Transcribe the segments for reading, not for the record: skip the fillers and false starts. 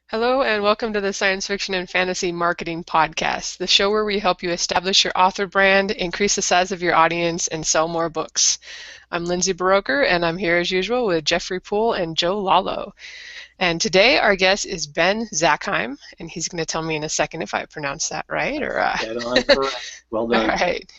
Hello, and welcome to the Science Fiction and Fantasy Marketing Podcast, the show where we help you establish your author brand, increase the size of your audience, and sell more books. I'm Lindsay Baroker, and I'm here as usual with Jeffrey Poole and Joe Lalo. And today our guest is Ben Zackheim, and he's going to tell me in a second if I pronounced that right. Dead on correct. Well All done. right.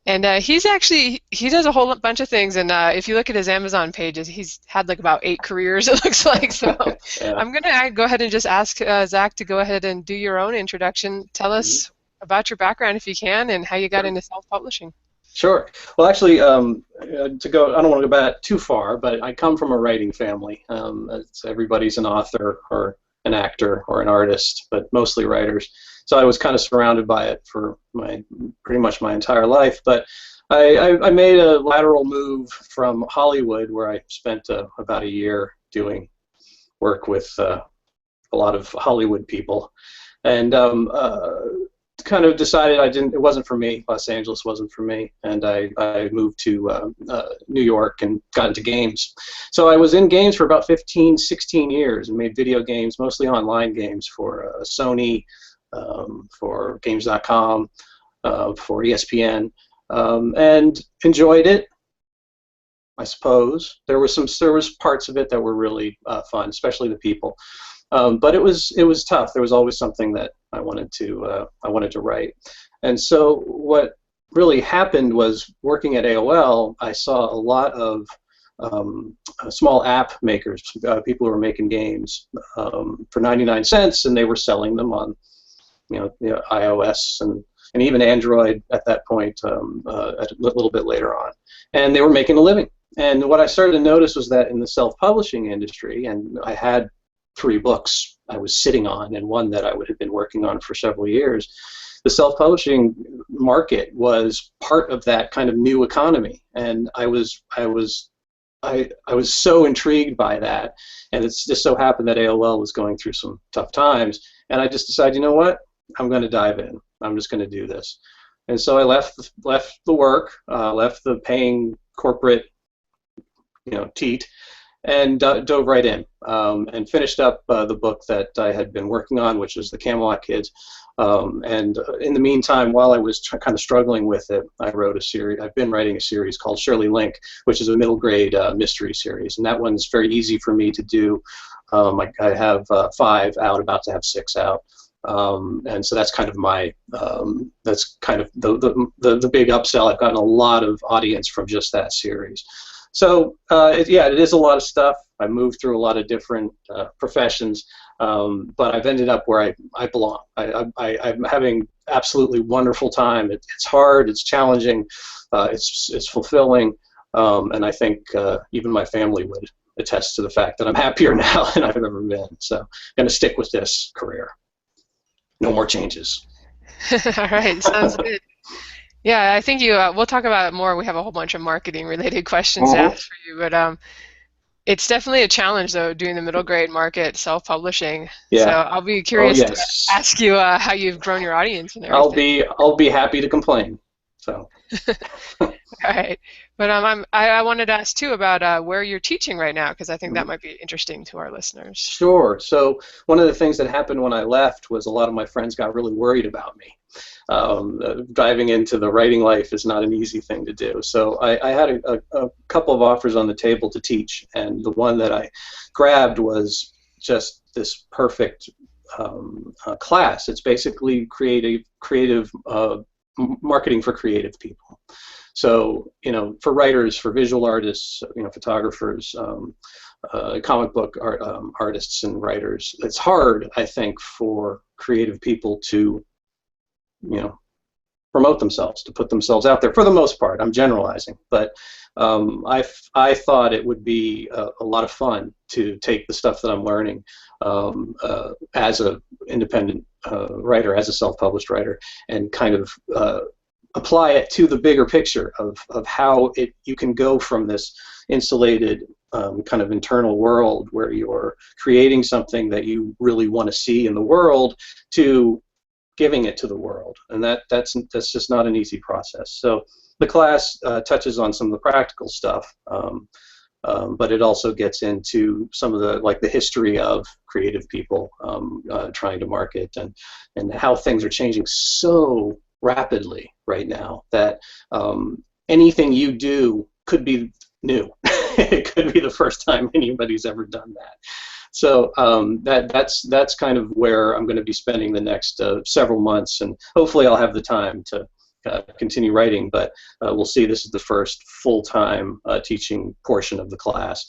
And he does a whole bunch of things, and if you look at his Amazon pages, he's had like about 8 careers, it looks like. So Yeah. I'm gonna go ahead and just ask Zach to go ahead and do your own introduction. Tell Mhm. us about your background if you can, and how you got Sure. into self-publishing. Sure. Well, actually, I don't want to go back too far, but I come from a writing family. Everybody's an author or an actor or an artist, but mostly writers. So I was kind of surrounded by it for pretty much my entire life. But I made a lateral move from Hollywood, where I spent about a year doing work with a lot of Hollywood people, and kind of decided it wasn't for me. Los Angeles wasn't for me, and I moved to New York and got into games. So I was in games for about 15, 16 years and made video games, mostly online games for Sony, for Games.com, for ESPN, and enjoyed it. I suppose there was parts of it that were really fun, especially the people. But it was tough. There was always something that I wanted to write, and so what really happened was, working at AOL, I saw a lot of small app makers, people who were making games for 99 cents, and they were selling them on iOS and even Android at that point, a little bit later on, and they were making a living. And what I started to notice was that in the self-publishing industry, and I had 3 books I was sitting on, and one that I would have been working on for several years. The self-publishing market was part of that kind of new economy, and I was so intrigued by that, and it's just so happened that AOL was going through some tough times, and I just decided, you know what, I'm going to dive in. I'm just going to do this, and so I left the work, left the paying corporate, teat, and dove right in, and finished up the book that I had been working on, which was the Camelot Kids. And in the meantime, while I was kind of struggling with it, I wrote a series. I've been writing a series called Shirley Link, which is a middle grade mystery series, and that one's very easy for me to do. I have 5 out, about to have 6 out. And so that's kind of that's kind of the big upsell. I've gotten a lot of audience from just that series. So yeah, it is a lot of stuff. I moved through a lot of different professions, but I've ended up where I belong. I'm having absolutely wonderful time. It's hard, it's challenging, it's fulfilling, and I think even my family would attest to the fact that I'm happier now than I've ever been. So I'm going to stick with this career. No more changes. All right, sounds good. Yeah, I think we'll talk about it more. We have a whole bunch of marketing related questions to Mhm. ask for you, but it's definitely a challenge though, doing the middle grade market self-publishing. So Yeah. I'll be Oh curious to yes. ask you how you've grown your audience and I'll everything. be I'll be happy to complain. So. All right. But I wanted to ask too about where you're teaching right now, because I think that might be interesting to our listeners. Sure. So one of the things that happened when I left was a lot of my friends got really worried about me. Diving into the writing life is not an easy thing to do. So I had a couple of offers on the table to teach, and the one that I grabbed was just this perfect class. It's basically creative marketing for creative people. So, for writers, for visual artists, photographers, comic book artists and writers, it's hard, I think, for creative people to, you know, promote themselves, to put themselves out there. For the most part, I'm generalizing, but I thought it would be a lot of fun to take the stuff that I'm learning as an independent writer, as a self-published writer, and kind of apply it to the bigger picture of how you can go from this insulated kind of internal world where you're creating something that you really want to see in the world to giving it to the world, and that's just not an easy process. So the class touches on some of the practical stuff, but it also gets into some of the history of creative people trying to market, and how things are changing so rapidly right now that anything you do could be new. It could be the first time anybody's ever done that. So that's kind of where I'm going to be spending the next several months, and hopefully I'll have the time to continue writing, but we'll see. This is the first full-time teaching portion of the class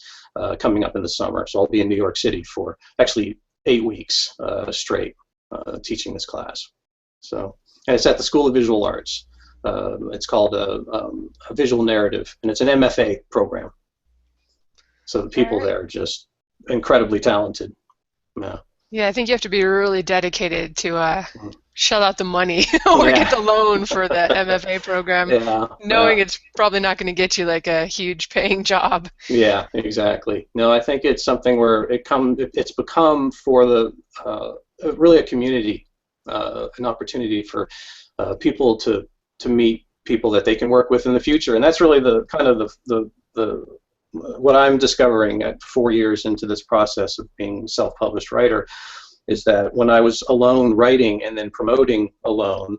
coming up in the summer, so I'll be in New York City for actually 8 weeks straight teaching this class. So, and it's at the School of Visual Arts. It's called a visual narrative, and it's an MFA program. So the people there are just incredibly talented. Yeah. Yeah, I think you have to be really dedicated to shell out the money or get the loan for the MFA program, knowing it's probably not going to get you like a huge paying job. Yeah, exactly. No, I think it's something where it's become for the really a community, an opportunity for people to meet people that they can work with in the future, and that's really the kind of the what I'm discovering at 4 years into this process of being a self-published writer is that when I was alone writing and then promoting alone,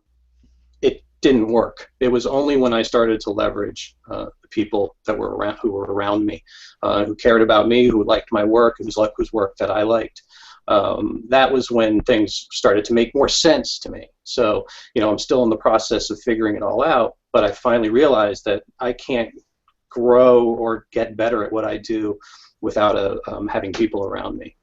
it didn't work. It was only when I started to leverage the people that were around me, who cared about me, who liked my work, whose work that I liked. That was when things started to make more sense to me. So, I'm still in the process of figuring it all out, but I finally realized that I can't grow or get better at what I do without having people around me.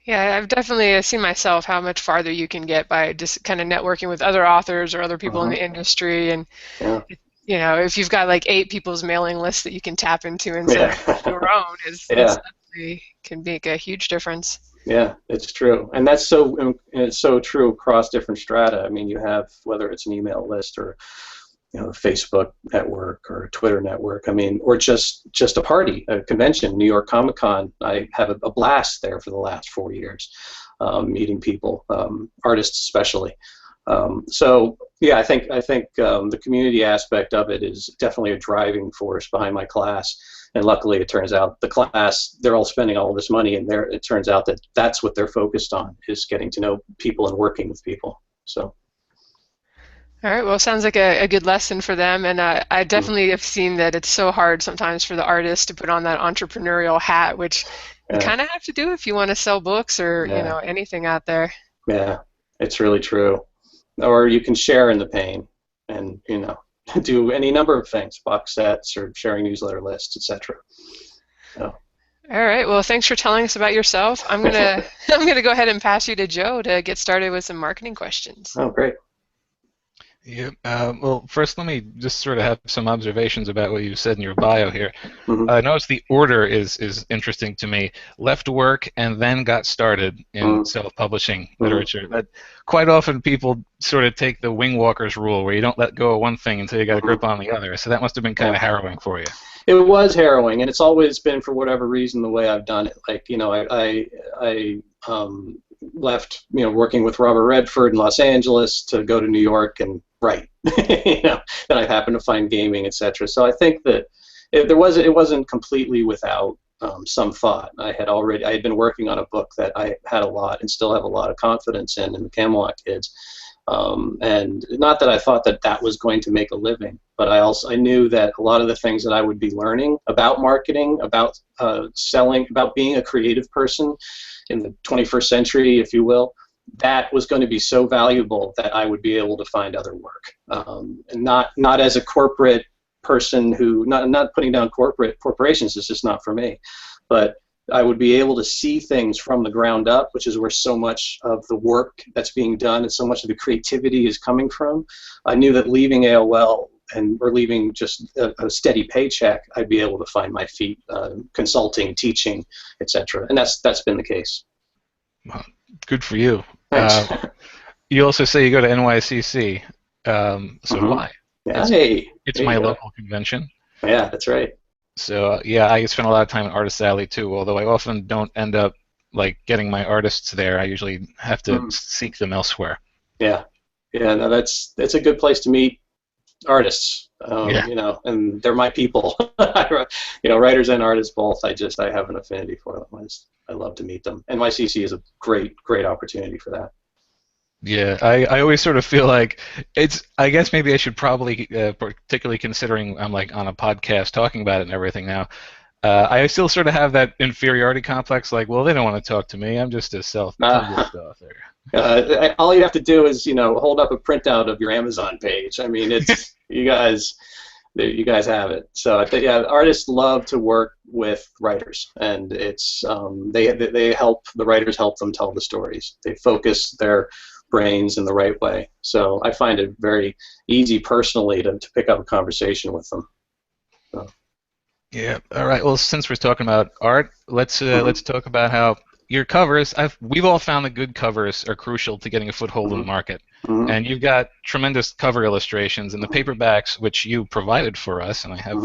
Yeah, I've definitely seen myself how much farther you can get by just kind of networking with other authors or other people in the industry, and if you've got like 8 people's mailing lists that you can tap into instead of your own, it's definitely can make a huge difference. Yeah, it's true, and it's so true across different strata. I mean, you have, whether it's an email list or Facebook network or Twitter network, or just a party, a convention, New York Comic Con. I have a blast there for the last 4 years, meeting people, artists especially. So yeah, I think the community aspect of it is definitely a driving force behind my class. And luckily, it turns out the class, they're all spending all this money, and it turns out that that's what they're focused on, is getting to know people and working with people. So. All right, well, sounds like a good lesson for them, and I definitely have seen that it's so hard sometimes for the artist to put on that entrepreneurial hat, which you kind of have to do if you want to sell books or anything out there. Yeah, it's really true. Or you can share in the pain, and do any number of things, box sets or sharing newsletter lists, etc. So. All right, well, thanks for telling us about yourself. I'm gonna go ahead and pass you to Joe to get started with some marketing questions. Oh, great. Yeah. Well, first, let me just sort of have some observations about what you said in your bio here. I noticed the order is interesting to me. Left work and then got started in self-publishing literature. That quite often people sort of take the wing walker's rule, where you don't let go of one thing until you got a grip on the other. So that must have been kind of harrowing for you. It was harrowing, and it's always been, for whatever reason, the way I've done it. Like, I left, working with Robert Redford in Los Angeles to go to New York and write. Then I happened to find gaming, etc. So I think that it wasn't completely without some thought. I had been working on a book that I had a lot and still have a lot of confidence in the Camelot Kids. And not that I thought that was going to make a living, but I knew that a lot of the things that I would be learning about marketing, about selling, about being a creative person in the 21st century, if you will, that was going to be so valuable that I would be able to find other work. And not as a corporate person who, not putting down corporations, it's just not for me, but I would be able to see things from the ground up, which is where so much of the work that's being done and so much of the creativity is coming from. I knew that leaving AOL or leaving just a steady paycheck, I'd be able to find my feet, consulting, teaching, etc. And that's been the case. Well, good for you. Thanks. You also say you go to NYCC. So why? It's my local convention. Yeah, that's right. So yeah, I spend a lot of time in Artist Alley too, although I often don't end up getting my artists there. I usually have to seek them elsewhere. Yeah, no, that's a good place to meet artists. Yeah. You know, and they're my people. You know, writers and artists both. I have an affinity for them. I love to meet them. NYCC is a great opportunity for that. Yeah, I always sort of feel like I guess maybe I should probably, particularly considering I'm like on a podcast talking about it and everything now. I still sort of have that inferiority complex, like, well, they don't want to talk to me. I'm just a self-published author. All you have to do is, you know, hold up a printout of your Amazon page. I mean, it's you guys have it. So I think, yeah, artists love to work with writers, and it's they help the writers help them tell the stories. They focus their brains in the right way. So I find it very easy personally to pick up a conversation with them. So. Yeah. All right. Well, since we're talking about art, let's talk about how your covers. We've all found that good covers are crucial to getting a foothold in the market. And you've got tremendous cover illustrations, and the paperbacks which you provided for us, and I have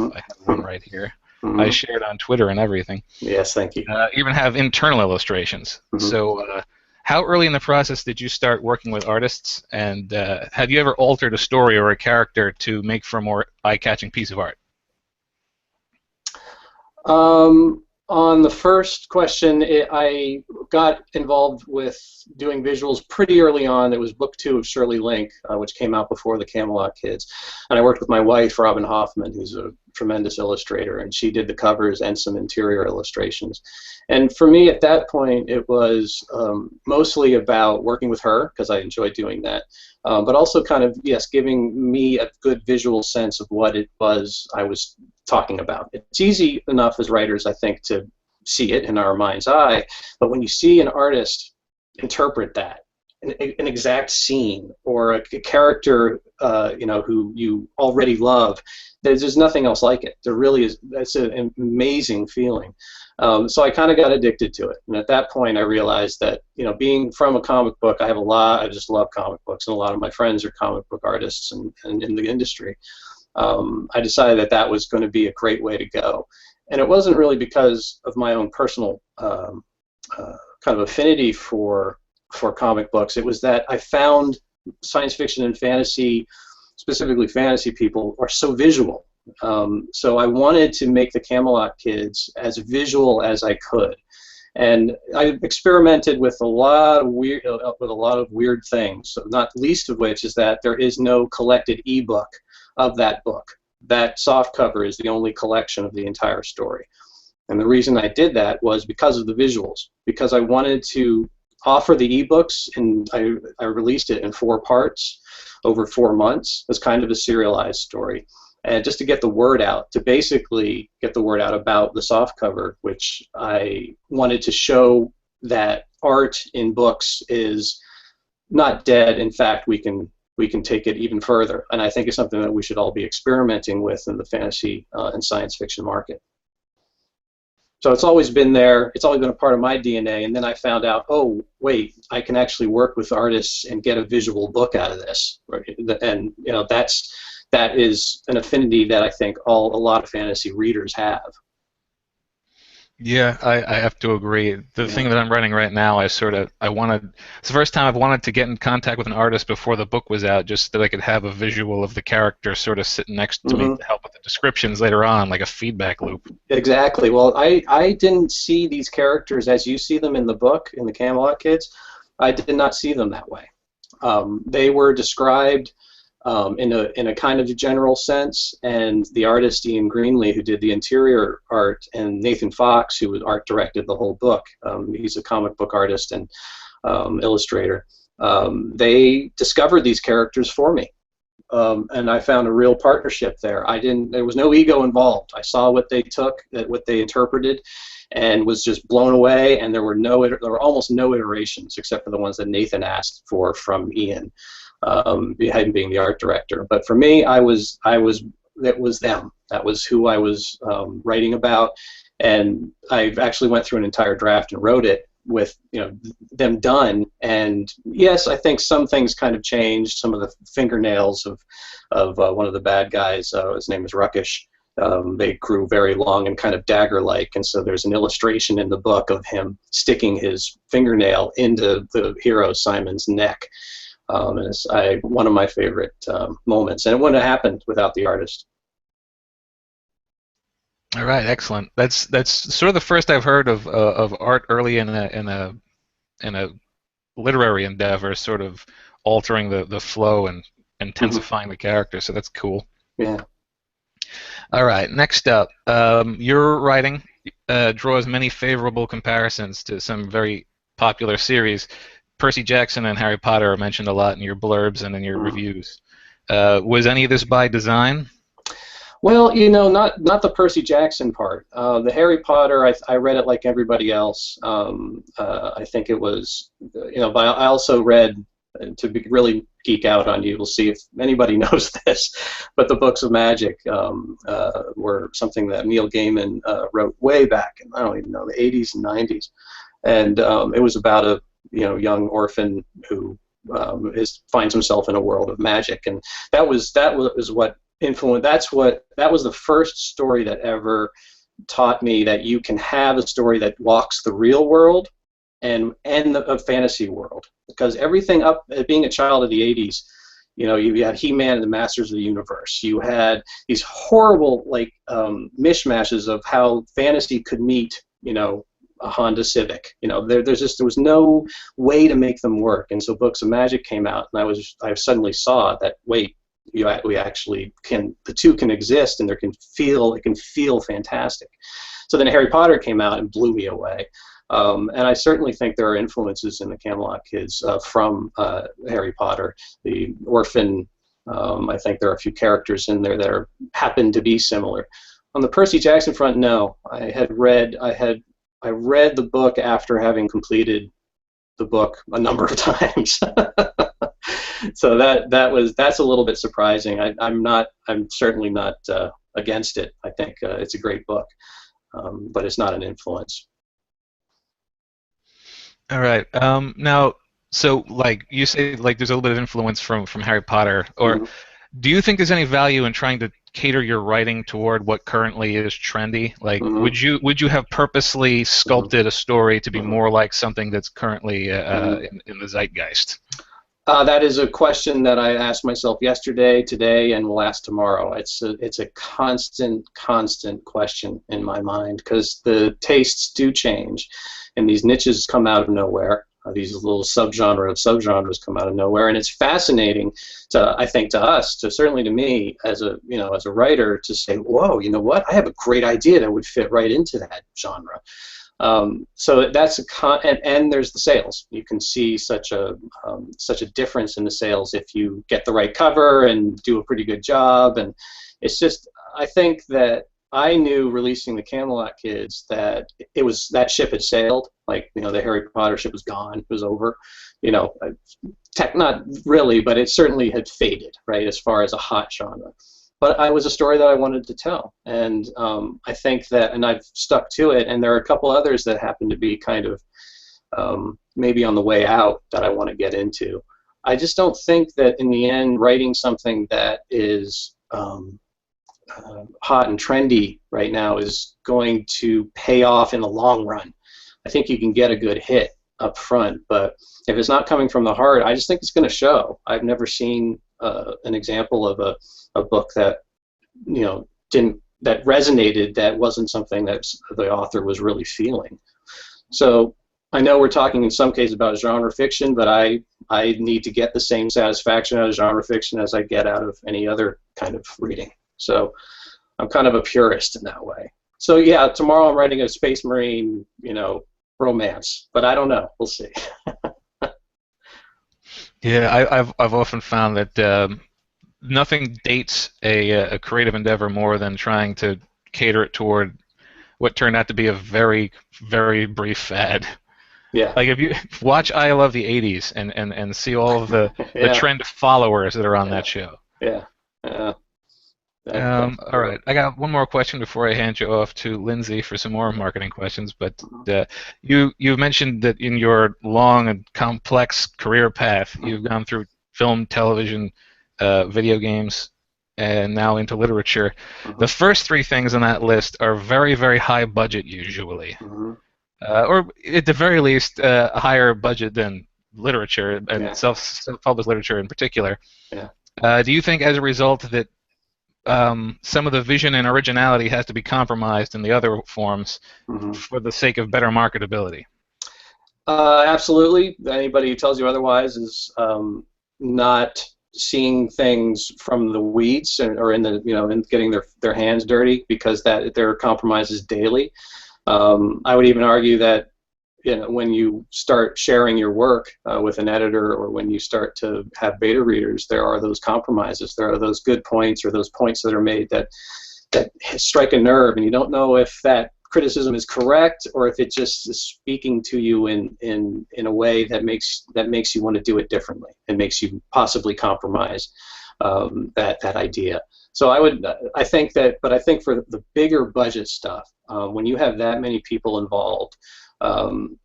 one right here. I shared on Twitter and everything. Yes, thank you. Even have internal illustrations. So, how early in the process did you start working with artists, and have you ever altered a story or a character to make for a more eye-catching piece of art? On the first question, I got involved with doing visuals pretty early on. It was book 2 of Shirley Link, which came out before the Camelot Kids. And I worked with my wife, Robin Hoffman, who's a tremendous illustrator, and she did the covers and some interior illustrations. And for me, at that point, it was mostly about working with her, because I enjoyed doing that, but also kind of, yes, giving me a good visual sense of what it was I was talking about. It's easy enough as writers, I think, to see it in our mind's eye, but when you see an artist interpret that, an exact scene or a character, you know, who you already love, there's nothing else like it. There really is. That's an amazing feeling. So I kind of got addicted to it, and at that point I realized that, you know, being from a comic book, I just love comic books, and a lot of my friends are comic book artists and in the industry. I decided that was going to be a great way to go, and it wasn't really because of my own personal kind of affinity for comic books. It was that I found science fiction and fantasy, specifically fantasy people, are so visual. So I wanted to make the Camelot Kids as visual as I could, and I experimented with a lot of weird things. So not least of which is that there is no collected ebook of that book. That soft cover is the only collection of the entire story. And the reason I did that was because of the visuals, because I wanted to offer the ebooks, and I released it in 4 parts over 4 months as kind of a serialized story, and just to get the word out, to basically get the word out about the soft cover, which I wanted to show that art in books is not dead. In fact, we can take it even further, and I think it's something that we should all be experimenting with in the fantasy and science fiction market. So it's always been there. It's always been a part of my DNA, and then I found out, oh, wait, I can actually work with artists and get a visual book out of this. Right? And you know, that is an affinity that I think a lot of fantasy readers have. Yeah, I have to agree. The thing that I'm writing right now, it's the first time I've wanted to get in contact with an artist before the book was out, just that I could have a visual of the character sort of sitting next to me to help with the descriptions later on, like a feedback loop. Exactly. Well, I didn't see these characters as you see them in the book, in the Camelot Kids. I did not see them that way. They were described in a kind of general sense, and the artist Ian Greenlee, who did the interior art, and Nathan Fox, who art directed the whole book, he's a comic book artist and illustrator, they discovered these characters for me, and I found a real partnership there. There was no ego involved. I saw what they took, what they interpreted, and was just blown away, and there were almost no iterations except for the ones that Nathan asked for from Ian, him being the art director. But for me, it was them. That was who I was writing about, and I actually went through an entire draft and wrote it with, you know, them done. And yes, I think some things kind of changed. Some of the fingernails of one of the bad guys, his name is Ruckish, they grew very long and kind of dagger-like, and so there's an illustration in the book of him sticking his fingernail into the hero Simon's neck. And it's one of my favorite moments, and it wouldn't have happened without the artist. All right, excellent. That's sort of the first I've heard of art early in a literary endeavor, sort of altering the flow and intensifying the character. So that's cool. Yeah. All right, next up, your writing draws many favorable comparisons to some very popular series. Percy Jackson and Harry Potter are mentioned a lot in your blurbs and in your reviews. Was any of this by design? Well, not the Percy Jackson part. The Harry Potter, I read it like everybody else. I think it was, but I also read, to really geek out on you, we'll see if anybody knows this, but the books of magic were something that Neil Gaiman wrote way back in, I don't even know, the 80s and 90s. And it was about a young orphan who finds himself in a world of magic, and that was what influenced. That was the first story that ever taught me that you can have a story that walks the real world and a fantasy world, because everything up, being a child of the 80s, you had He-Man and the Masters of the Universe. You had these horrible mishmashes of how fantasy could meet a Honda Civic. There was no way to make them work, and so Books of Magic came out, and I suddenly saw that, wait, we actually can, the two can exist, and it can feel fantastic. So then Harry Potter came out and blew me away. And I certainly think there are influences in the Camelot Kids from Harry Potter. The orphan, I think there are a few characters in there that happen to be similar. On the Percy Jackson front, no. I read the book after having completed the book a number of times. So that's a little bit surprising. I'm certainly not against it. I think it's a great book, but it's not an influence. All right. Now, so you say, there's a little bit of influence from Harry Potter, or do you think there's any value in trying to cater your writing toward what currently is trendy? Would you have purposely sculpted a story to be more like something that's currently in the zeitgeist? That is a question that I asked myself yesterday, today, and will ask tomorrow. It's a constant question in my mind, because the tastes do change, and these niches come out of nowhere. These little subgenres come out of nowhere, and it's fascinating I think to us, certainly to me as a writer, to say, whoa, you know what? I have a great idea that would fit right into that genre. So that's and there's the sales. You can see such a difference in the sales if you get the right cover and do a pretty good job. And it's just, I think that I knew releasing the Camelot Kids that that ship had sailed. The Harry Potter ship was gone. It was over. Not really, but it certainly had faded, right, as far as a hot genre. But I was a story that I wanted to tell, and I think that, and I've stuck to it. And there are a couple others that happen to be kind of maybe on the way out that I want to get into. I just don't think that in the end, writing something that is hot and trendy right now is going to pay off in the long run. I think you can get a good hit up front, but if it's not coming from the heart, I just think it's going to show. I've never seen an example of a book that that resonated, that wasn't something that the author was really feeling. So I know we're talking in some cases about genre fiction, but I need to get the same satisfaction out of genre fiction as I get out of any other kind of reading. So I'm kind of a purist in that way. So yeah, tomorrow I'm writing a Space Marine, romance, but I don't know. We'll see. Yeah, I've often found that nothing dates a creative endeavor more than trying to cater it toward what turned out to be a very, very brief fad. Yeah. If you watch I Love the 80s and see all of the trend followers that are on that show. Yeah. All right, I got one more question before I hand you off to Lindsay for some more marketing questions. But you mentioned that in your long and complex career path, you've gone through film, television, video games, and now into literature. The first three things on that list are very, very high budget usually, or at the very least a higher budget than literature and Yeah. self-published literature in particular. Yeah. Do you think, as a result, that some of the vision and originality has to be compromised in the other forms for the sake of better marketability? Absolutely. Anybody who tells you otherwise is not seeing things from the weeds or in the in getting their hands dirty, because that there are compromises daily. I would even argue that when you start sharing your work with an editor, or when you start to have beta readers, there are those compromises. There are those good points, or those points that are made that strike a nerve, and you don't know if that criticism is correct or if it just is speaking to you in a way that makes you want to do it differently and makes you possibly compromise that idea. So I think for the bigger budget stuff, when you have that many people involved,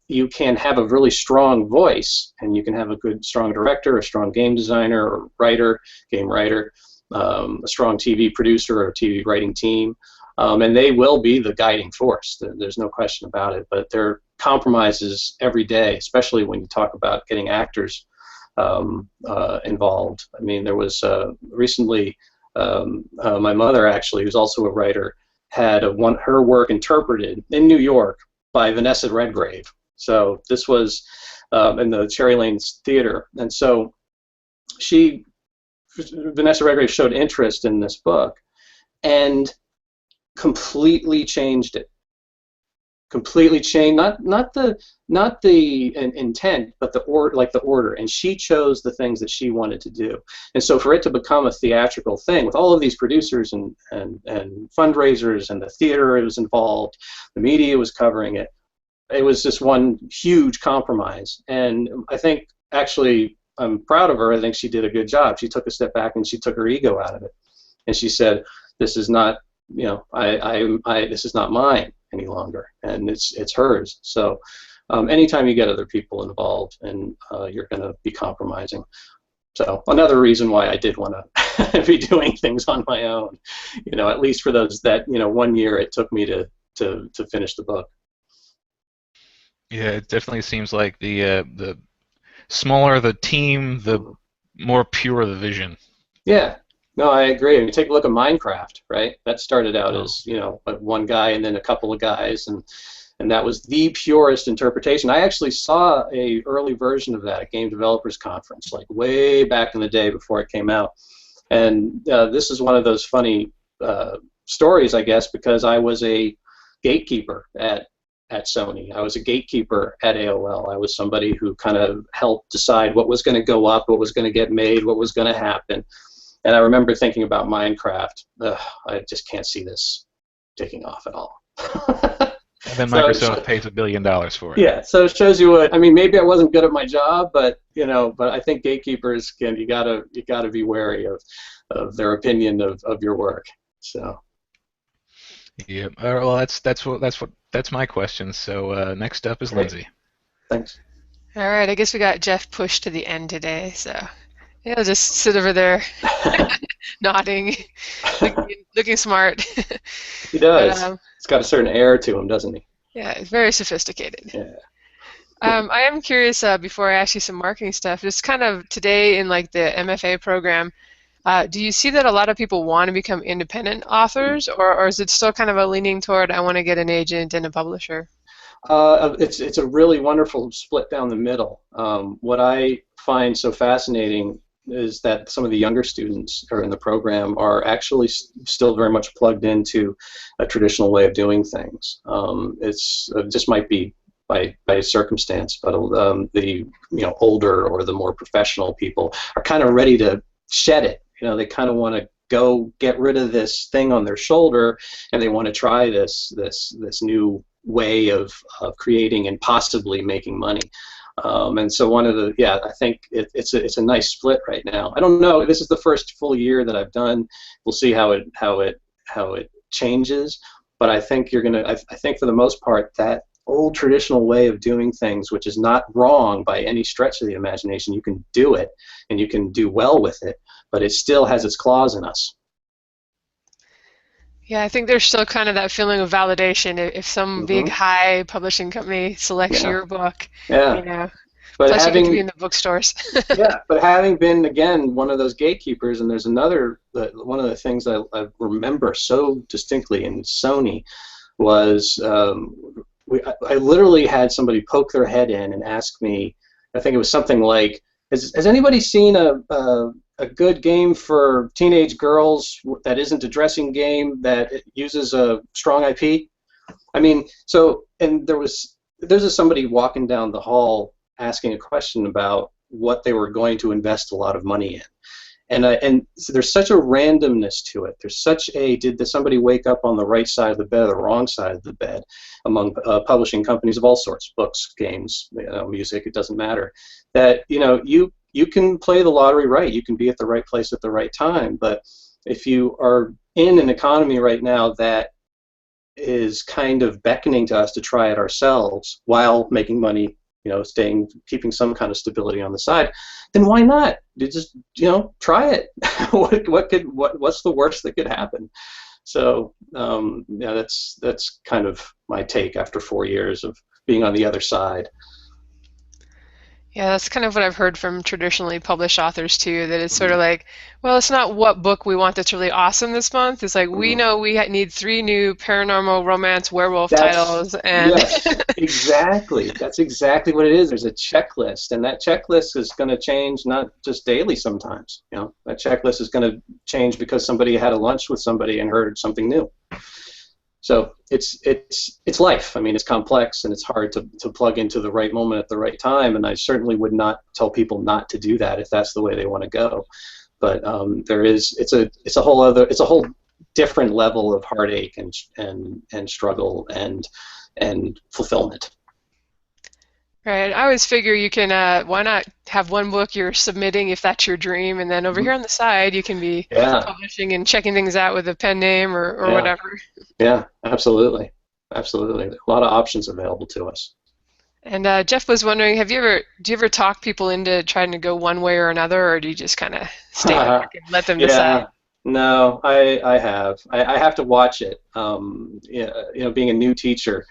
you can have a really strong voice, and you can have a good, strong director, a strong game designer or writer, game writer, a strong TV producer or TV writing team, and they will be the guiding force. There's no question about it. But there are compromises every day, especially when you talk about getting actors involved. I mean, there was recently my mother, actually, who's also a writer, had her work interpreted in New York by Vanessa Redgrave. So this was in the Cherry Lanes Theater, and so Vanessa Redgrave showed interest in this book and completely changed it. Completely changed, not the intent, but the order, and she chose the things that she wanted to do. And so for it to become a theatrical thing with all of these producers and fundraisers, and the theater was involved, the media was covering it, it was just one huge compromise. And I think, actually, I'm proud of her. I think she did a good job. She took a step back and she took her ego out of it, and she said, "This is not, this is not mine any longer, and it's hers." So, anytime you get other people involved, and you're going to be compromising. So another reason why I did want to be doing things on my own, at least for those that 1 year it took me to finish the book. Yeah, it definitely seems like the smaller the team, the more pure the vision. Yeah, no, I agree. I mean, take a look at Minecraft, right? That started out as one guy and then a couple of guys, and that was the purest interpretation. I actually saw a early version of that at Game Developers Conference, like way back in the day before it came out. And this is one of those funny stories, I guess, because I was a gatekeeper at Sony. I was a gatekeeper at AOL. I was somebody who kind of helped decide what was going to go up, what was going to get made, what was going to happen. And I remember thinking about Minecraft. I just can't see this taking off at all. And then Microsoft pays $1 billion for it. Yeah, so it shows you what I mean. Maybe I wasn't good at my job, but but I think gatekeepers you gotta be wary of their opinion of your work. So. Yeah. Well, that's my question. So next up is Lindsay. Thanks. All right. I guess we got Jeff pushed to the end today, so he'll just sit over there, nodding, looking smart. He does. He's got a certain air to him, doesn't he? Yeah, very sophisticated. Yeah. I am curious, before I ask you some marketing stuff, just kind of today in like the MFA program, do you see that a lot of people want to become independent authors, or is it still kind of a leaning toward I want to get an agent and a publisher? It's a really wonderful split down the middle. What I find so fascinating is that some of the younger students who are in the program are actually still very much plugged into a traditional way of doing things. It just might be by circumstance, but the older or the more professional people are kind of ready to shed it. They kind of want to go get rid of this thing on their shoulder, and they want to try this new way of creating and possibly making money. And so I think it's a nice split right now. I don't know. This is the first full year that I've done. We'll see how it changes. But I think I think for the most part that old traditional way of doing things, which is not wrong by any stretch of the imagination, you can do it and you can do well with it, but it still has its claws in us. Yeah, I think there's still kind of that feeling of validation if some big high publishing company selects your book. Yeah. But Plus, you get to be having in the bookstores. yeah, but having been again one of those gatekeepers, and there's another one of the things I remember so distinctly in Sony was I literally had somebody poke their head in and ask me, I think it was something like, has anybody seen a good game for teenage girls that isn't a dressing game that uses a strong IP? I mean, so, and there's somebody walking down the hall asking a question about what they were going to invest a lot of money in. And so there's such a randomness to it. There's such a, did somebody wake up on the right side of the bed or the wrong side of the bed among publishing companies of all sorts, books, games, music, it doesn't matter. That, you can play the lottery right. You can be at the right place at the right time. But if you are in an economy right now that is kind of beckoning to us to try it ourselves while making money, keeping some kind of stability on the side, then why not? You just, try it. What's the worst that could happen? So, yeah, that's kind of my take after 4 years of being on the other side. Yeah, that's kind of what I've heard from traditionally published authors too, that it's sort of like, well, it's not what book we want that's really awesome this month. It's like, we know we need 3 new paranormal romance werewolf titles. And Yes, exactly. That's exactly what it is. There's a checklist, and that checklist is going to change not just daily sometimes. That checklist is going to change because somebody had a lunch with somebody and heard something new. So it's life. I mean, it's complex and it's hard to plug into the right moment at the right time. And I certainly would not tell people not to do that if that's the way they want to go. But it's a whole different level of heartache and struggle and fulfillment. right, I always figure you can, why not have one book you're submitting if that's your dream, and then over here on the side you can be publishing and checking things out with a pen name or whatever. Yeah, absolutely. Absolutely. A lot of options available to us. And Jeff was wondering, do you ever talk people into trying to go one way or another, or do you just kind of stay back and let them decide? No, I have. I have to watch it. Being a new teacher,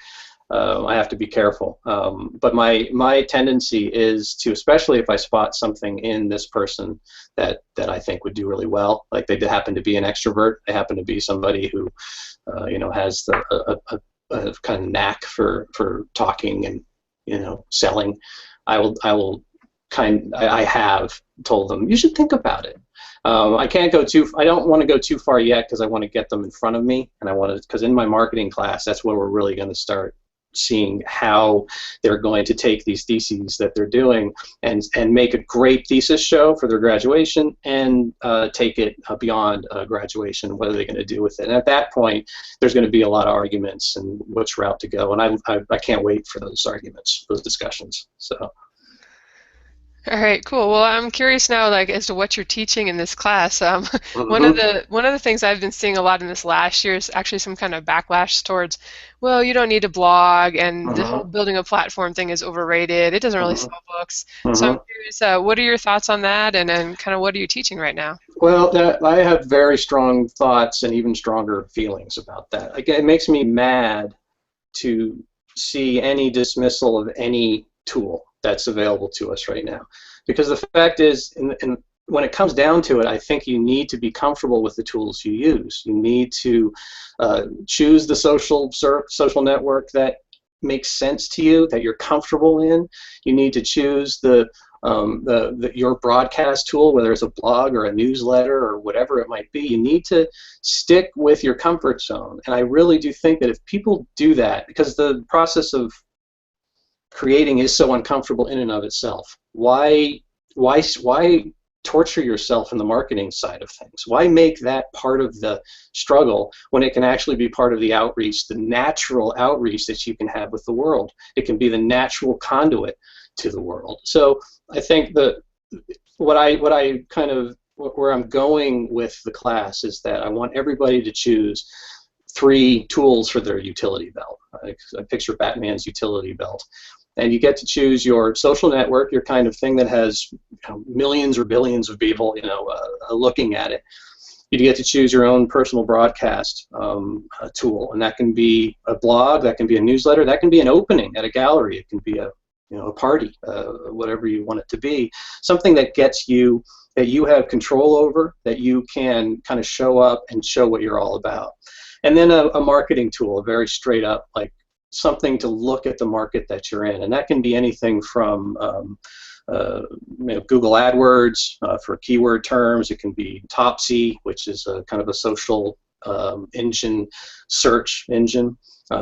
I have to be careful. But my tendency is to, especially if I spot something in this person that I think would do really well, like they happen to be an extrovert, they happen to be somebody who has a kind of knack for talking and selling. I have told them, you should think about it. I don't want to go too far yet because I want to get them in front of me, and because in my marketing class, that's where we're really going to start seeing how they're going to take these theses that they're doing and make a great thesis show for their graduation and take it beyond graduation. What are they going to do with it? And at that point, there's going to be a lot of arguments and which route to go. And I can't wait for those arguments, those discussions. So. All right, cool. Well, I'm curious now, like, as to what you're teaching in this class. One of the things I've been seeing a lot in this last year is actually some kind of backlash towards, well, you don't need to blog, and the whole building a platform thing is overrated. It doesn't really sell books. So I'm curious, what are your thoughts on that, and kind of what are you teaching right now? Well, I have very strong thoughts and even stronger feelings about that. Again, it makes me mad to see any dismissal of any tool that's available to us right now, because the fact is, when it comes down to it, I think you need to be comfortable with the tools you use. You need to choose the social network that makes sense to you, that you're comfortable in. You need to choose your broadcast tool, whether it's a blog or a newsletter or whatever it might be. You need to stick with your comfort zone, and I really do think that if people do that, because the process of creating is so uncomfortable in and of itself. Why torture yourself in the marketing side of things? Why make that part of the struggle when it can actually be part of the outreach, the natural outreach that you can have with the world? It can be the natural conduit to the world. So I think that where I'm going with the class is that I want everybody to choose 3 tools for their utility belt. I picture Batman's utility belt. And you get to choose your social network, your kind of thing that has millions or billions of people, looking at it. You get to choose your own personal broadcast tool, and that can be a blog, that can be a newsletter, that can be an opening at a gallery, it can be a a party, whatever you want it to be, something that gets you, that you have control over, that you can kind of show up and show what you're all about. And then a marketing tool, a very straight up, like something to look at the market that you're in. And that can be anything from Google AdWords for keyword terms. It can be Topsy, which is a kind of a social search engine.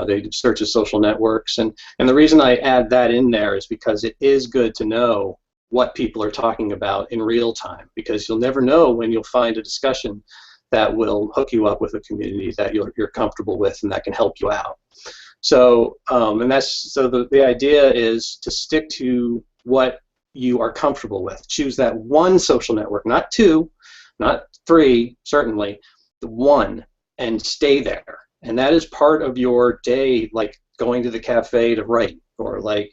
They search social networks. And the reason I add that in there is because it is good to know what people are talking about in real time, because you'll never know when you'll find a discussion that will hook you up with a community that you're comfortable with and that can help you out. So, the idea is to stick to what you are comfortable with. Choose that one social network, not two, not three, certainly, the one, and stay there. And that is part of your day, like going to the cafe to write, or like,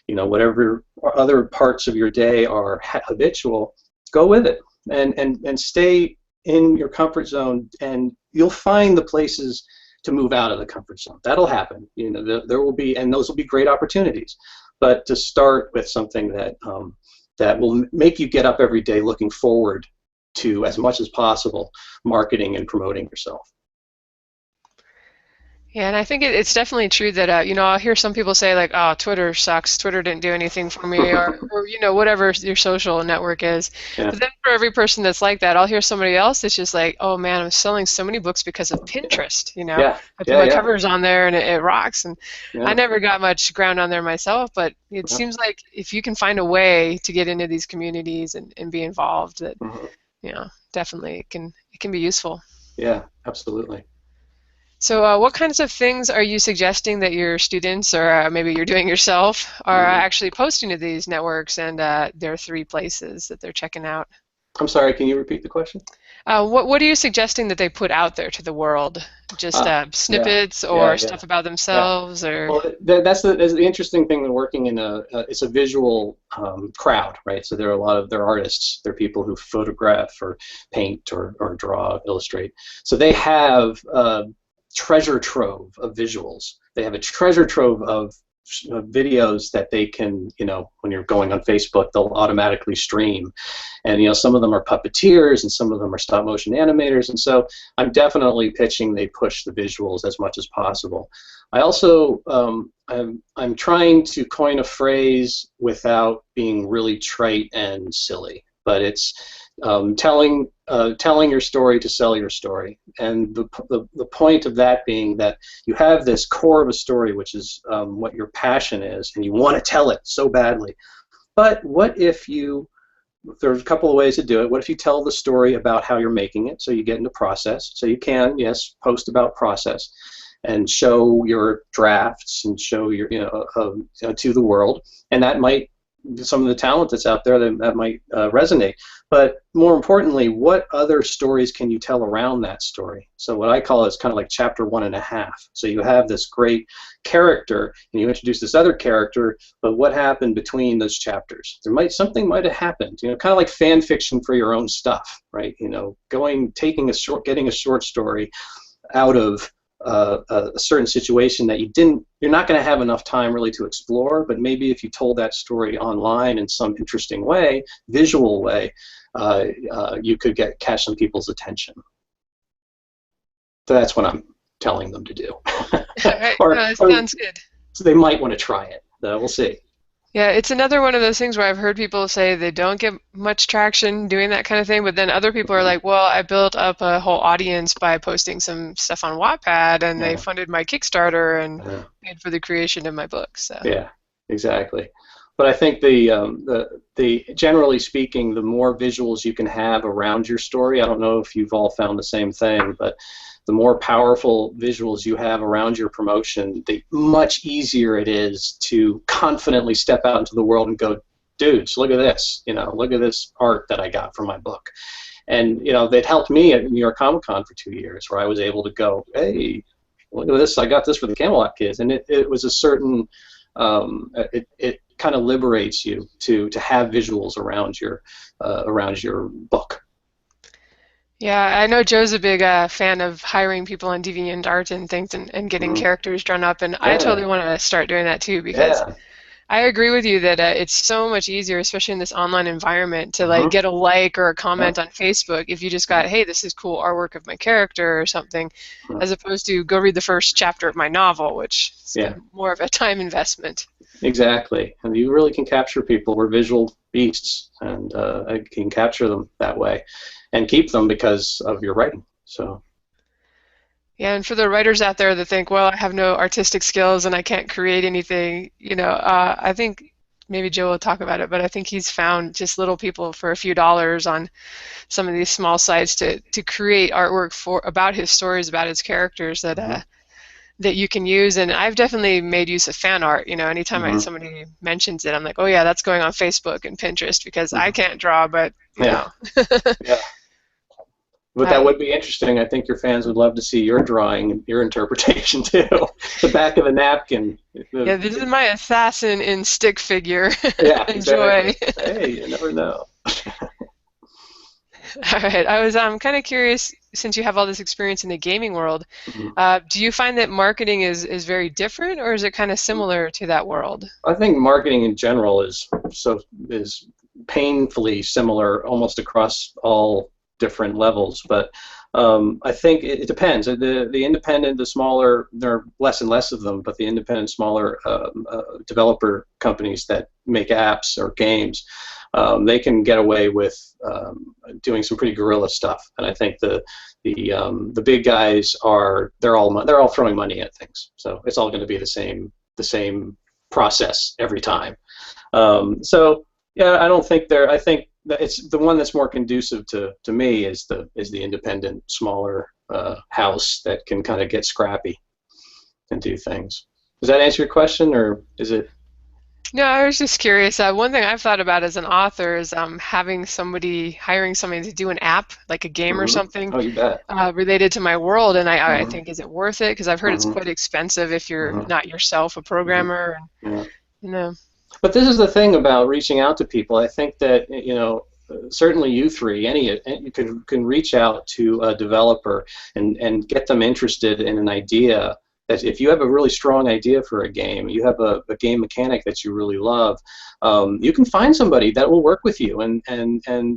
whatever other parts of your day are habitual. Go with it, and stay in your comfort zone, and you'll find the places to move out of the comfort zone. That'll happen. There will be, and those will be great opportunities. But to start with something that that will make you get up every day looking forward to, as much as possible, marketing and promoting yourself. Yeah, and I think it's definitely true that I'll hear some people say like, "Oh, Twitter sucks. Twitter didn't do anything for me," or whatever your social network is. Yeah. But then for every person that's like that, I'll hear somebody else that's just like, "Oh man, I'm selling so many books because of Pinterest." Yeah. I put my covers on there and it rocks. And Yeah. I never got much ground on there myself, but it seems like if you can find a way to get into these communities and be involved, that definitely it can be useful. Yeah, absolutely. So what kinds of things are you suggesting that your students, or maybe you're doing yourself, are actually posting to these networks and their 3 places that they're checking out? I'm sorry, can you repeat the question? What are you suggesting that they put out there to the world? Just snippets or stuff about themselves? Or well, that's the interesting thing when working in it's a visual crowd, right? So there are they're artists, they're people who photograph or paint or draw, illustrate. So they have treasure trove of visuals. They have a treasure trove of videos that they can, when you're going on Facebook, they'll automatically stream. And, some of them are puppeteers and some of them are stop motion animators. And so I'm definitely pitching they push the visuals as much as possible. I also, I'm trying to coin a phrase without being really trite and silly, but it's telling your story to sell your story. And the point of that being that you have this core of a story, which is what your passion is, and you want to tell it so badly. But what if there's a couple of ways to do it. What if you tell the story about how you're making it, so you get into process? So you can, yes, post about process and show your drafts and show your, to the world, and that might, some of the talent that's out there, that might resonate. But more importantly, what other stories can you tell around that story? So what I call it is kind of like chapter 1.5. So you have this great character, and you introduce this other character, but what happened between those chapters? Something might have happened. Kind of like fan fiction for your own stuff, right? Getting a short story out of a certain situation that you're not going to have enough time really to explore, but maybe if you told that story online in some interesting way, visual way, you could catch some people's attention. So that's what I'm telling them to do. Sounds good. So they might want to try it. We'll see. Yeah, it's another one of those things where I've heard people say they don't get much traction doing that kind of thing, but then other people are like, well, I built up a whole audience by posting some stuff on Wattpad, and they funded my Kickstarter and paid for the creation of my book. So. Yeah, exactly. But I think the generally speaking, the more visuals you can have around your story, I don't know if you've all found the same thing, but the more powerful visuals you have around your promotion, the much easier it is to confidently step out into the world and go, dudes, look at this, look at this art that I got from my book. And, that helped me at New York Comic Con for 2 years, where I was able to go, hey, look at this, I got this for the Camelot Kids. And it was a certain, it kind of liberates you to have visuals around your book. Yeah, I know Joe's a big fan of hiring people on DeviantArt and things and getting characters drawn up, and I totally want to start doing that too, because I agree with you that it's so much easier, especially in this online environment, to like get a like or a Yeah. comment on Facebook if you just got, hey, this is cool artwork of my character or something, Yeah. as opposed to go read the first chapter of my novel, which is Yeah. more of a time investment. Exactly, and you really can capture people. We're visual beasts, and you can capture them that way, and keep them because of your writing. So. Yeah, and for the writers out there that think, well, I have no artistic skills and I can't create anything, I think maybe Joe will talk about it, but I think he's found just little people for a few dollars on some of these small sites to create artwork for about his stories, about his characters that you can use. And I've definitely made use of fan art. Anytime somebody mentions it, I'm like, oh yeah, that's going on Facebook and Pinterest because I can't draw, but Yeah. But that would be interesting. I think your fans would love to see your drawing and your interpretation too. The back of a napkin. Yeah, this is my assassin in stick figure. Yeah, Enjoy. exactly. Hey, you never know. All right. I was kind of curious, since you have all this experience in the gaming world, do you find that marketing is very different, or is it kind of similar to that world? I think marketing in general is painfully similar almost across all different levels, but I think it depends. The independent, the smaller, there are less and less of them, but the independent, smaller developer companies that make apps or games, they can get away with doing some pretty guerrilla stuff. And I think the big guys they're all throwing money at things, so it's all going to be the same process every time. So yeah, I don't think I think that it's the one that's more conducive to me is the independent, smaller house that can kind of get scrappy and do things. Does that answer your question, or is it? No, I was just curious. One thing I've thought about as an author is hiring somebody to do an app, like a game or something, Oh, you bet. Related to my world. And I think, is it worth it? Because I've heard it's quite expensive if you're not yourself a programmer. And, But this is the thing about reaching out to people. I think that certainly you three, you can reach out to a developer and get them interested in an idea. That if you have a really strong idea for a game, you have a game mechanic that you really love, you can find somebody that will work with you, and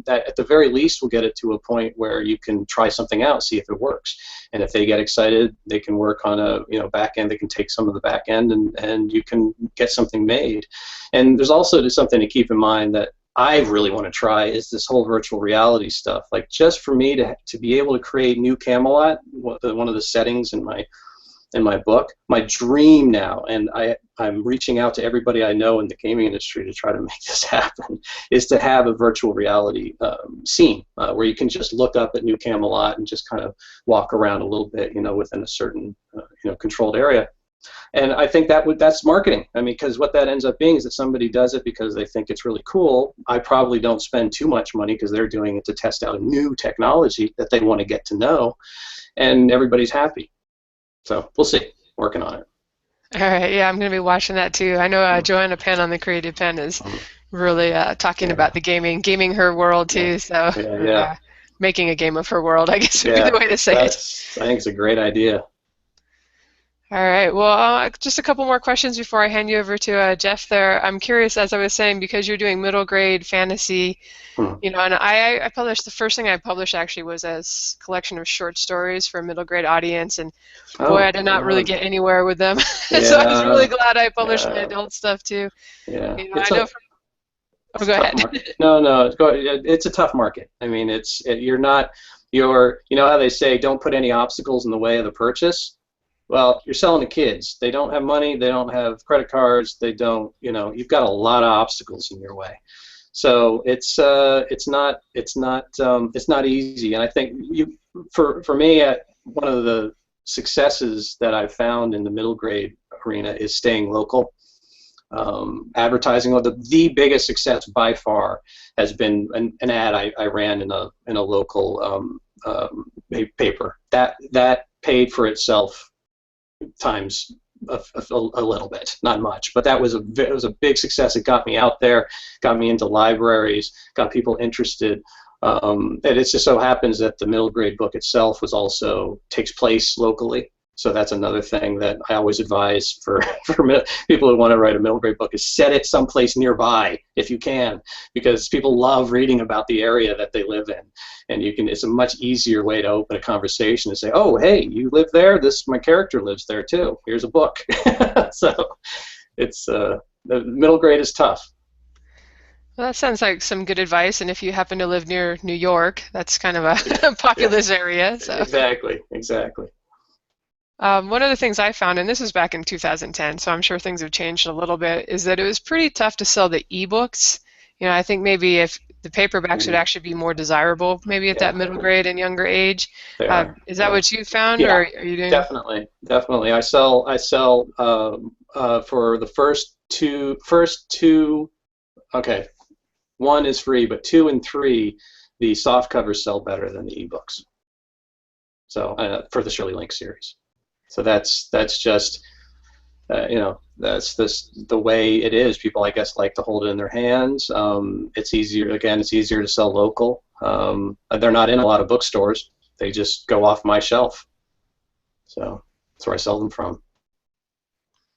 that at the very least will get it to a point where you can try something out, see if it works. And if they get excited, they can work on a back end. They can take some of the back end, and you can get something made. And there's also just something to keep in mind that I really want to try is this whole virtual reality stuff. Like, just for me to be able to create New Camelot, one of the settings in my book, my dream now, and I'm reaching out to everybody I know in the gaming industry to try to make this happen, is to have a virtual reality scene where you can just look up at New Camelot and just kind of walk around a little bit, within a certain controlled area. And I think that's marketing. I mean, because what that ends up being is that somebody does it because they think it's really cool. I probably don't spend too much money because they're doing it to test out a new technology that they want to get to know, and everybody's happy. So we'll see. Working on it. All right, yeah, I'm going to be watching that too. I know Joanna Penn on the Creative Pen is really talking about the gaming her world too. So making a game of her world, I guess would be the way to say it. I think it's a great idea. All right. Well, just a couple more questions before I hand you over to Jeff there. I'm curious, as I was saying, because you're doing middle grade fantasy, and I published, the first thing I published actually was a collection of short stories for a middle grade audience, and boy, I did not really get anywhere with them. So I was really glad I published my adult stuff too. Yeah. Go ahead. No, it's a tough market. I mean, you're not, how they say, don't put any obstacles in the way of the purchase. Well, you're selling to kids. They don't have money. They don't have credit cards. They don't, you've got a lot of obstacles in your way. So it's not easy. And I think for me, one of the successes that I've found in the middle grade arena is staying local. Advertising, the biggest success by far has been an ad I ran in a local paper that paid for itself times a little bit, not much, but it was a big success. It got me out there, got me into libraries, got people interested. And it just so happens that the middle grade book itself takes place locally, So that's another thing that I always advise for, people who want to write a middle grade book, is set it someplace nearby if you can, because people love reading about the area that they live in, and it's a much easier way to open a conversation and say, oh, hey, you live there? My character lives there too. Here's a book. So it's the middle grade is tough. Well, that sounds like some good advice, and if you happen to live near New York, that's kind of a populous area. So. Exactly. One of the things I found, and this was back in 2010, so I'm sure things have changed a little bit, is that it was pretty tough to sell the ebooks. I think maybe if the paperbacks would actually be more desirable, maybe at that middle grade and younger age. Is that what you found, or are you doing? Definitely. I sell for the first two. Okay, one is free, but 2 and 3, the soft covers sell better than the ebooks. So for the Shirley Link series. So that's just that's the way it is. People, I guess, like to hold it in their hands. It's easier to sell local. They're not in a lot of bookstores. They just go off my shelf. So that's where I sell them from.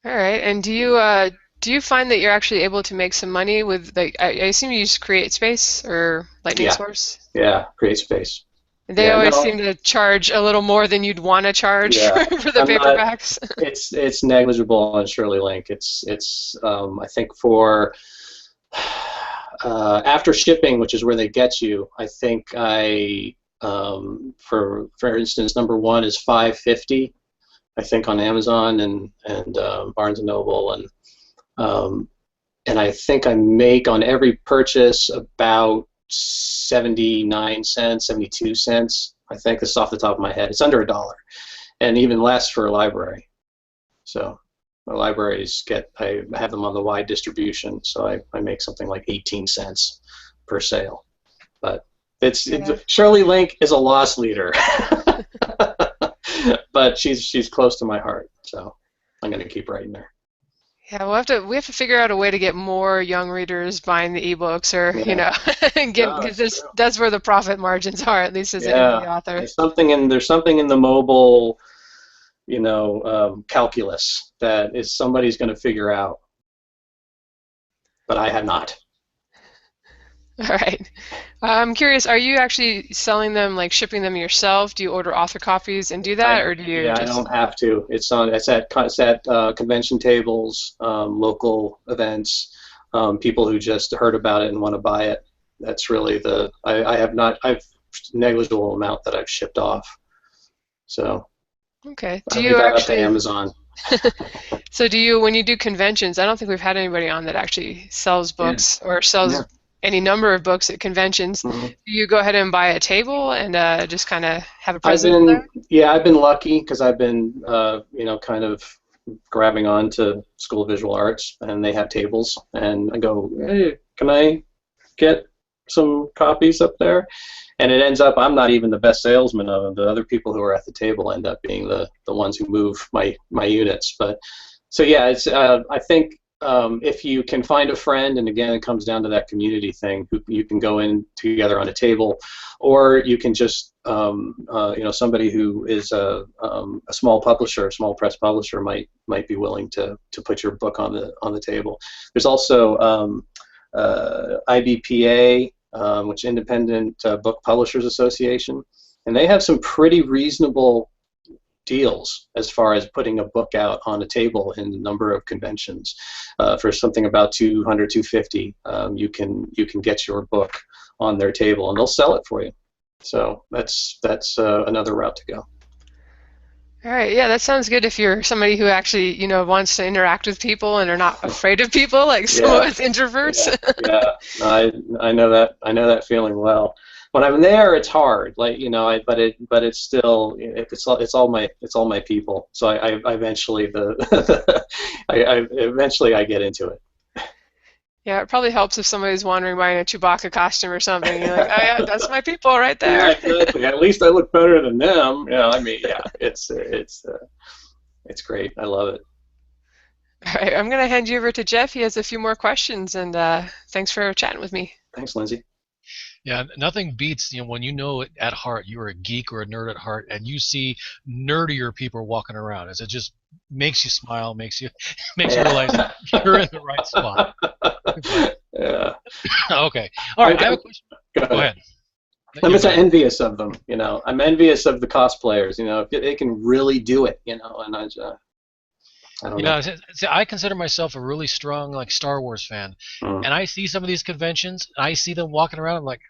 All right. And do you find that you're actually able to make some money with, like, I assume you use CreateSpace or Lightning Source? Yeah, CreateSpace. They always seem to charge a little more than you'd want to charge for the paperbacks. It's negligible on Shirley Link. It's I think for after shipping, which is where they get you, I think for instance, number 1 is $5.50, I think, on Amazon and Barnes and Noble, and I think I make on every purchase about 79 cents, 72 cents. I think this is off the top of my head. It's under $1, and even less for a library. So my libraries I have them on the wide distribution, so I make something like 18 cents per sale. But Shirley Link is a loss leader, but she's close to my heart, so I'm going to keep writing her. Yeah, we have to figure out a way to get more young readers buying the ebooks, or because that's where the profit margins are, at least as an indie author. There's something in the mobile, calculus that somebody's going to figure out, but I have not. All right. I'm curious, are you actually selling them, like shipping them yourself? Do you order author copies and do that, or do you I don't have to. It's at convention tables, local events, people who just heard about it and want to buy it. That's really I've negligible amount that I've shipped off. So okay. Do you actually up to Amazon? So when you do conventions, I don't think we've had anybody on that actually sells books or sells any number of books at conventions. Do you go ahead and buy a table and just kind of have a presence there? Yeah, I've been lucky because I've been kind of grabbing on to School of Visual Arts, and they have tables, and I go, hey, can I get some copies up there? And it ends up I'm not even the best salesman of them. The other people who are at the table end up being the ones who move my units. But so yeah, it's I think if you can find a friend, and again it comes down to that community thing, you can go in together on a table, or you can just somebody who is a small publisher, a small press publisher might be willing to put your book on the table. There's also IBPA, which is Independent Book Publishers Association, and they have some pretty reasonable deals as far as putting a book out on a table in a number of conventions. For something about $200, $250, you can get your book on their table, and they'll sell it for you. So that's another route to go. All right, yeah, that sounds good if you're somebody who actually wants to interact with people and are not afraid of people, like some of us introverts. No, I know that feeling well. When I'm there, it's hard, but it's still it's all my people. So I eventually I get into it. Yeah, it probably helps if somebody's wandering by in a Chewbacca costume or something. You're like, oh yeah, that's my people right there. Yeah, exactly. At least I look better than them. It's great. I love it. All right, I'm going to hand you over to Jeff. He has a few more questions, and thanks for chatting with me. Thanks, Lindsay. Yeah, nothing beats, when you know at heart you're a geek or a nerd at heart, and you see nerdier people walking around. As it just makes you smile, makes you makes you realize Yeah. you're in the right spot. But Yeah. okay, all right, I have a question. Go Go ahead. ahead. I'm You just go ahead. envious of them, I'm envious of the cosplayers, if they can really do it, and I don't know. Yeah, see, I consider myself a really strong like Star Wars fan, Mm, and I see some of these conventions, I see them walking around. I'm like,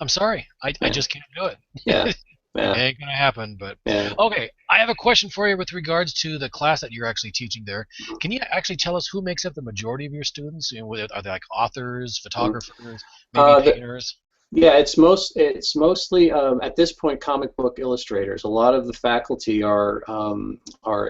I'm sorry, I yeah, just can't do it. yeah, It yeah, ain't gonna happen. But yeah. okay, I have a question for you with regards to the class that you're actually teaching there. Can you actually tell us who makes up the majority of your students? Are they like authors, Mm. photographers, maybe Uh, painters? Yeah, it's mostly at this point comic book illustrators. A lot of the faculty are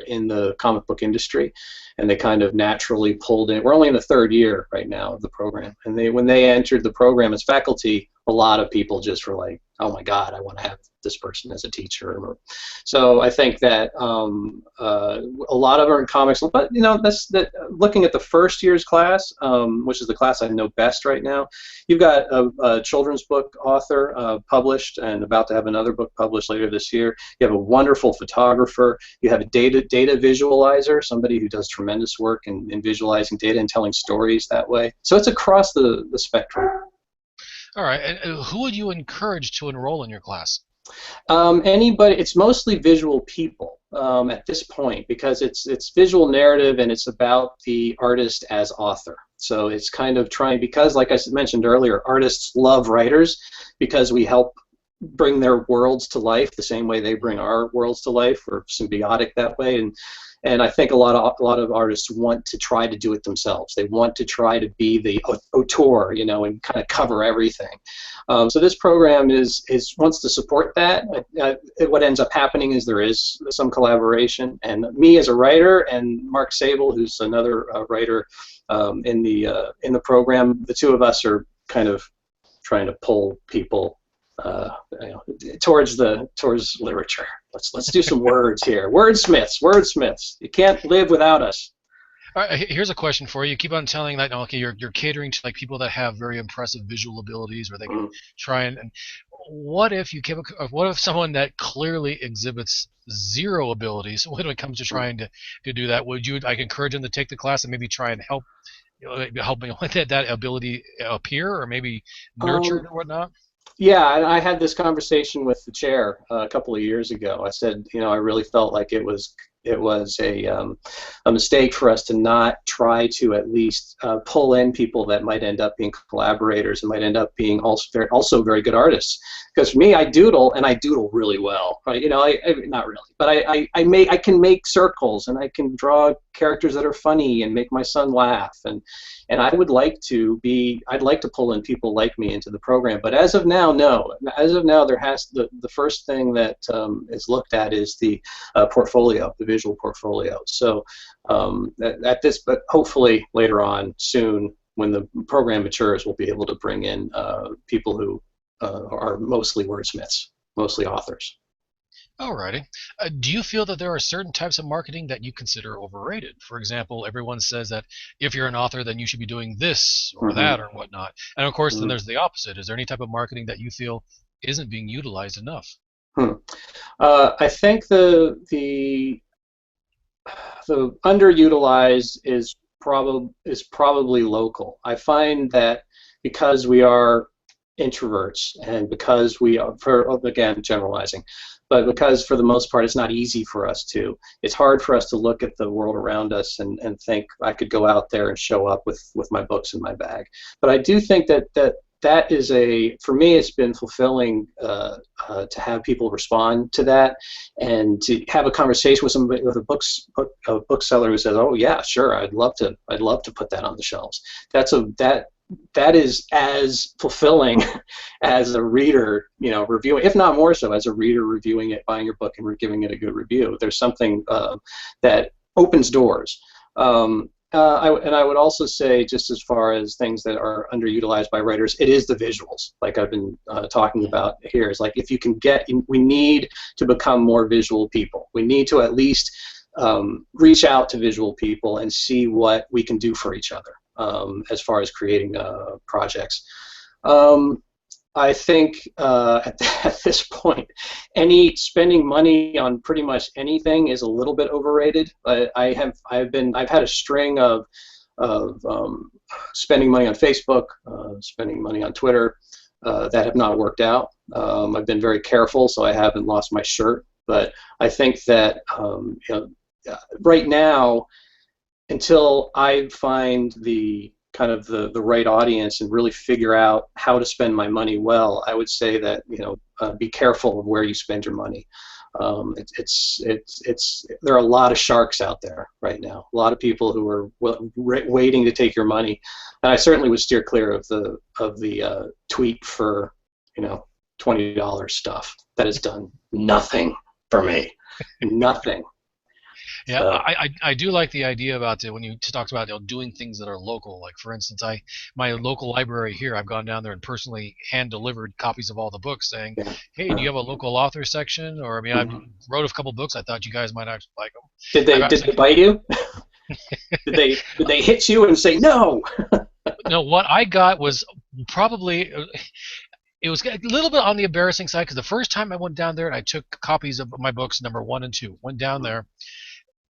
in the comic book industry, and they kind of naturally pulled in. We're only in the third year right now of the program, and when they entered the program as faculty, a lot of people just were like, "Oh my God, I want to have this person as a teacher." So I think that a lot of them are in comics, but that's that. Looking at the first year's class, which is the class I know best right now. You've got a children's book author published and about to have another book published later this year. You have a wonderful photographer. You have a data visualizer, somebody who does tremendous work in visualizing data and telling stories that way. So it's across the spectrum. All right, and who would you encourage to enroll in your class? Anybody, it's mostly visual people at this point because it's visual narrative and it's about the artist as author. So it's kind of trying, because like I mentioned earlier, artists love writers because we help bring their worlds to life the same way they bring our worlds to life. We're symbiotic that way, and I think a lot of artists want to try to do it themselves. They want to try to be the auteur, and kind of cover everything. So this program wants to support that. What ends up happening is there is some collaboration, and me as a writer and Mark Sable, who's another writer in the program, the two of us are kind of trying to pull people towards literature. Let's do some words here. Wordsmiths. You can't live without us. All right, here's a question for you. You keep on telling that okay, you're catering to like people that have very impressive visual abilities, or they can try and what if you came? What if someone that clearly exhibits zero abilities when it comes to trying to do that? Would you like encourage them to take the class and maybe try and help me let that ability appear, or maybe nurture it or whatnot? Yeah, I had this conversation with the chair a couple of years ago. I said, I really felt like it was a mistake for us to not try to at least pull in people that might end up being collaborators and might end up being also very good artists. Because for me, I doodle and I doodle really well, right? Not really, but I can make circles and I can draw characters that are funny and make my son laugh, and I'd like to pull in people like me into the program. But as of now, no. As of now, the first thing that is looked at is the portfolio, the visual portfolio. So but hopefully later on, soon, when the program matures, we'll be able to bring in people who are mostly wordsmiths, mostly authors. Alrighty. Do you feel that there are certain types of marketing that you consider overrated? For example, everyone says that if you're an author, then you should be doing this or that or whatnot. And of course, then there's the opposite. Is there any type of marketing that you feel isn't being utilized enough? I think the underutilized is probably local. I find that because we are introverts and because we are, again, generalizing, but because for the most part it's not easy for us to, it's hard for us to look at the world around us and think I could go out there and show up with my books in my bag. But I do think that is for me, it's been fulfilling to have people respond to that and to have a conversation with somebody, with a bookseller who says, "Oh yeah, sure, I'd love to put that on the shelves." That is as fulfilling as a reader, reviewing, if not more so, as a reader reviewing it, buying your book, and giving it a good review. There's something that opens doors. I would also say, just as far as things that are underutilized by writers, it is the visuals, like I've been talking about here. Is like, if you can we need to become more visual people. We need to at least reach out to visual people and see what we can do for each other as far as creating projects. I think at this point, any spending money on pretty much anything is a little bit overrated. I've had a string of spending money on Facebook, spending money on Twitter, that have not worked out. I've been very careful, so I haven't lost my shirt. But I think that right now, until I find the kind of the right audience and really figure out how to spend my money well, I would say that be careful of where you spend your money. There are a lot of sharks out there right now. A lot of people who are waiting to take your money, and I certainly would steer clear of the tweet for $20 stuff. That has done nothing for me. Nothing. Yeah, I do like the idea about when you talked about doing things that are local. Like for instance, my local library here, I've gone down there and personally hand delivered copies of all the books, saying, "Hey, do you have a local author section?" Or I mean, I wrote a couple books. I thought you guys might actually like them. Did they bite you? did they hit you and say no? No, what I got was probably. It was a little bit on the embarrassing side because the first time I went down there and I took copies of my books, number 1 and 2, went down there.